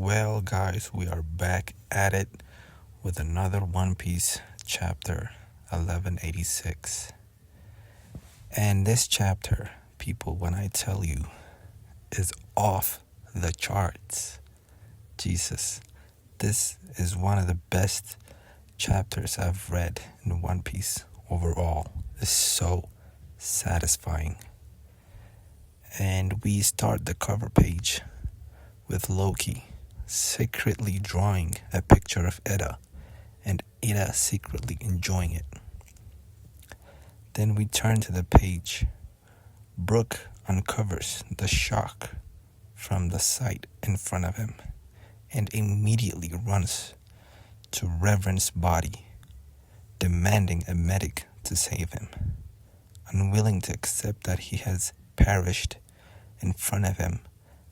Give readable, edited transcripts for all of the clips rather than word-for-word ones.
Well, guys, we are back at it with another One Piece chapter 1186. And this chapter, people, when I tell you, is off the charts. Jesus, this is one of the best chapters I've read in One Piece overall. It's so satisfying. And we start the cover page with Loki secretly drawing a picture of Eda, and Eda secretly enjoying it. Then we turn to the page. Brook uncovers the shock from the sight in front of him and immediately runs to Reverend's body, demanding a medic to save him. Unwilling to accept that he has perished in front of him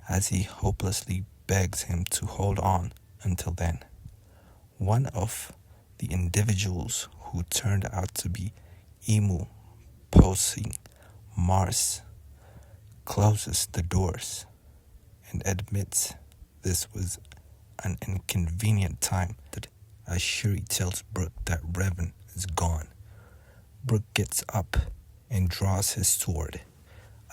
as he hopelessly begs him to hold on until then. One of the individuals who turned out to be Emu posing Mars closes the doors and admits this was an inconvenient time as Shuri tells Brook that Revan is gone. Brook gets up and draws his sword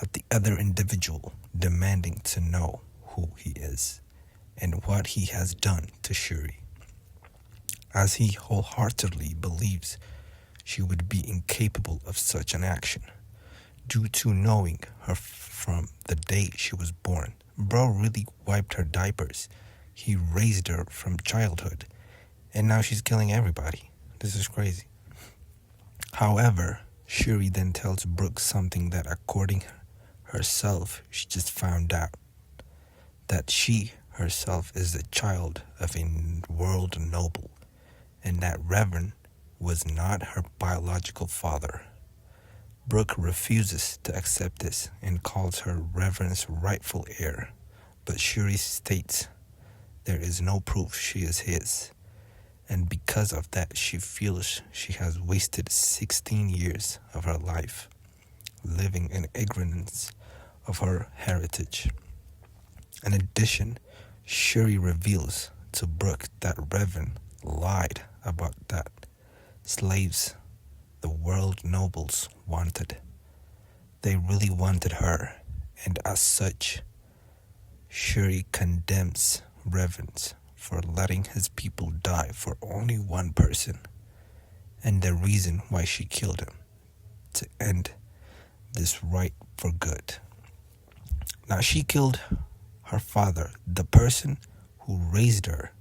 at the other individual, demanding to know who he is and what he has done to Shuri, as he wholeheartedly believes she would be incapable of such an action due to knowing her from the day she was born. Bro really wiped her diapers. He raised her from childhood, and now she's killing everybody. This is crazy. However, Shuri then tells Brook something that, according herself, she just found out. That she herself is the child of a world noble, and that Revan was not her biological father. Brook refuses to accept this and calls her Revan's rightful heir, but Shuri states there is no proof she is his, and because of that she feels she has wasted 16 years of her life living in ignorance of her heritage. In addition, Shuri reveals to Brook that Revan lied about that slaves the world nobles wanted. They really wanted her, and as such, Shuri condemns Revan for letting his people die for only one person, and the reason why she killed him, to end this right for good. Now, she killed her father, the person who raised her,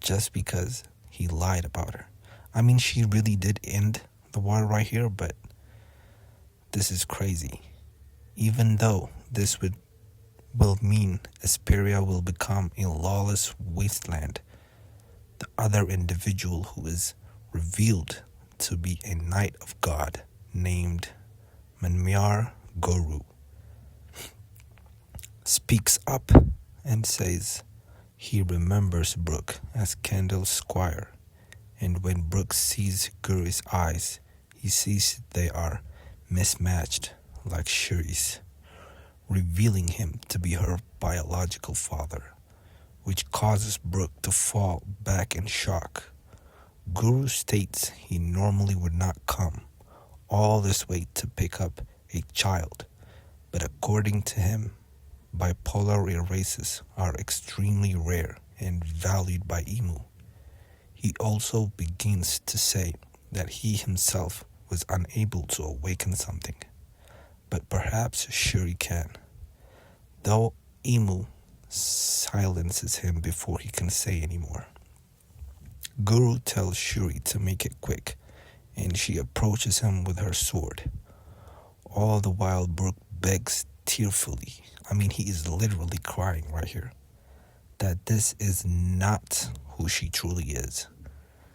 just because he lied about her. I mean, she really did end the war right here, but this is crazy. Even though this will mean Asperia will become a lawless wasteland, the other individual who is revealed to be a knight of God named Manmyar Guru speaks up and says he remembers Brook as Kendall's squire, and when Brook sees Guru's eyes, he sees they are mismatched like Shuri's, revealing him to be her biological father, which causes Brook to fall back in shock. Guru states he normally would not come all this way to pick up a child, but according to him, bipolar erases are extremely rare and valued by Emu. He also begins to say that he himself was unable to awaken something, but perhaps Shuri can, though Emu silences him before he can say anymore. Guru tells Shuri to make it quick, and she approaches him with her sword. All the while, Brook begs tearfully, he is literally crying right here, that this is not who she truly is.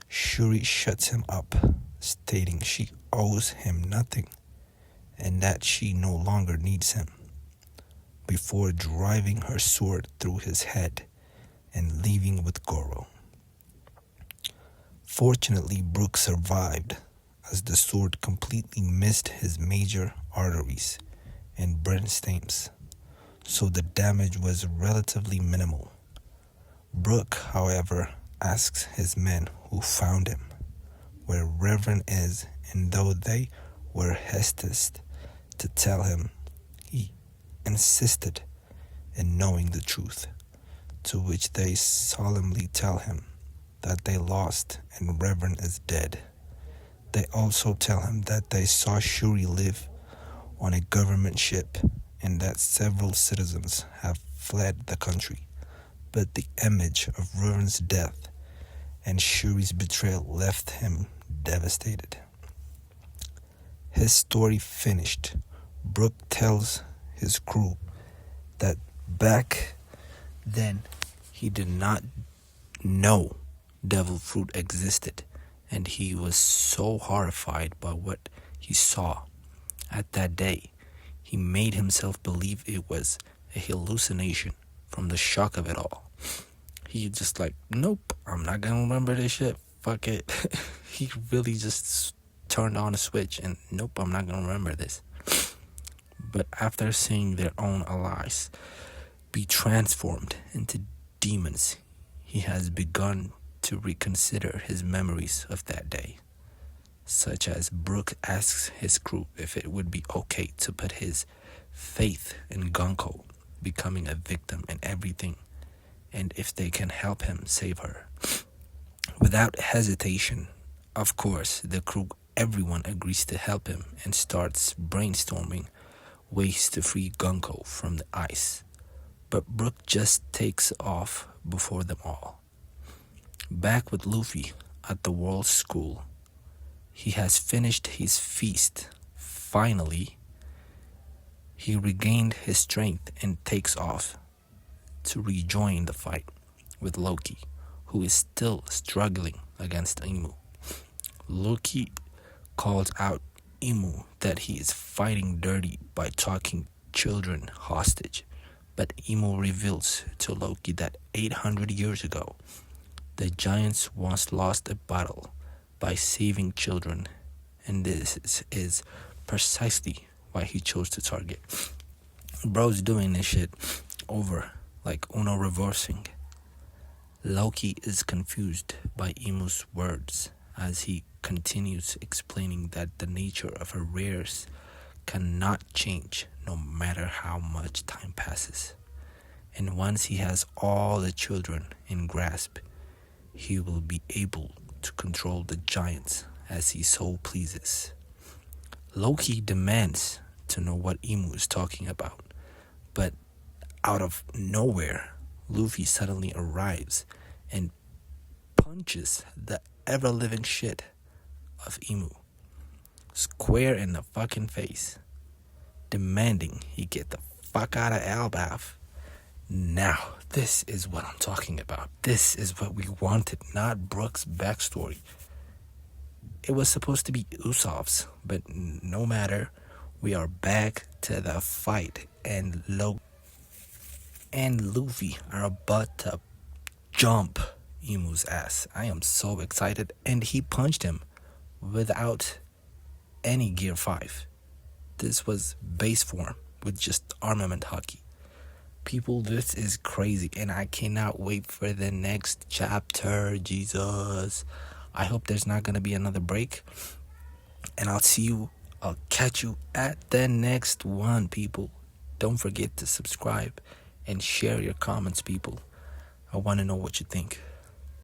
Shuri shuts him up, stating she owes him nothing and that she no longer needs him, before driving her sword through his head and leaving with Goro. Fortunately, Brook survived, as the sword completely missed his major arteries and brain stems, so the damage was relatively minimal. Brooke, however, asks his men who found him where Reverend is, and though they were hesitant to tell him, he insisted in knowing the truth, to which they solemnly tell him that they lost and Reverend is dead. They also tell him that they saw Shuri live on a government ship and that several citizens have fled the country. But the image of Reverend's death and Shuri's betrayal left him devastated. His story finished, Brooke tells his crew that back then he did not know devil fruit existed, and he was so horrified by what he saw at that day, he made himself believe it was a hallucination from the shock of it all. He just like, nope, I'm not gonna remember this shit. Fuck it. He really just turned on a switch and nope, I'm not gonna remember this. But after seeing their own allies be transformed into demons, he has begun to reconsider his memories of that day. Such as Brooke asks his crew if it would be okay to put his faith in Gunko becoming a victim in everything, and if they can help him save her. Without hesitation, of course, the crew, everyone agrees to help him and starts brainstorming ways to free Gunko from the ice. But Brooke just takes off before them all. Back with Luffy at the World School, he has finished his feast. Finally, he regained his strength and takes off to rejoin the fight with Loki, who is still struggling against Imu. Loki calls out Imu that he is fighting dirty by taking children hostage, but Imu reveals to Loki that 800 years ago, the giants once lost a battle by saving children, and this is precisely why he chose to target. Bro's doing this shit over like Uno reversing. Loki is confused by Imu's words as he continues explaining that the nature of her rares cannot change no matter how much time passes. And once he has all the children in grasp, he will be able to control the giants as he so pleases. Loki demands to know what Imu is talking about, but out of nowhere, Luffy suddenly arrives and punches the ever-living shit of Imu square in the fucking face, demanding he get the fuck out of Elbaf. Now, this is what I'm talking about. This is what we wanted, not Brooke's backstory. It was supposed to be Usopp's, but no matter. We are back to the fight, and Loki and Luffy are about to jump Imu's ass. I am so excited, and he punched him without any Gear 5. This was base form with just armament hockey. People, this is crazy, and I cannot wait for the next chapter. Jesus. I hope there's not going to be another break, and I'll catch you at the next one, people. Don't forget to subscribe and share your comments, people. I want to know what you think.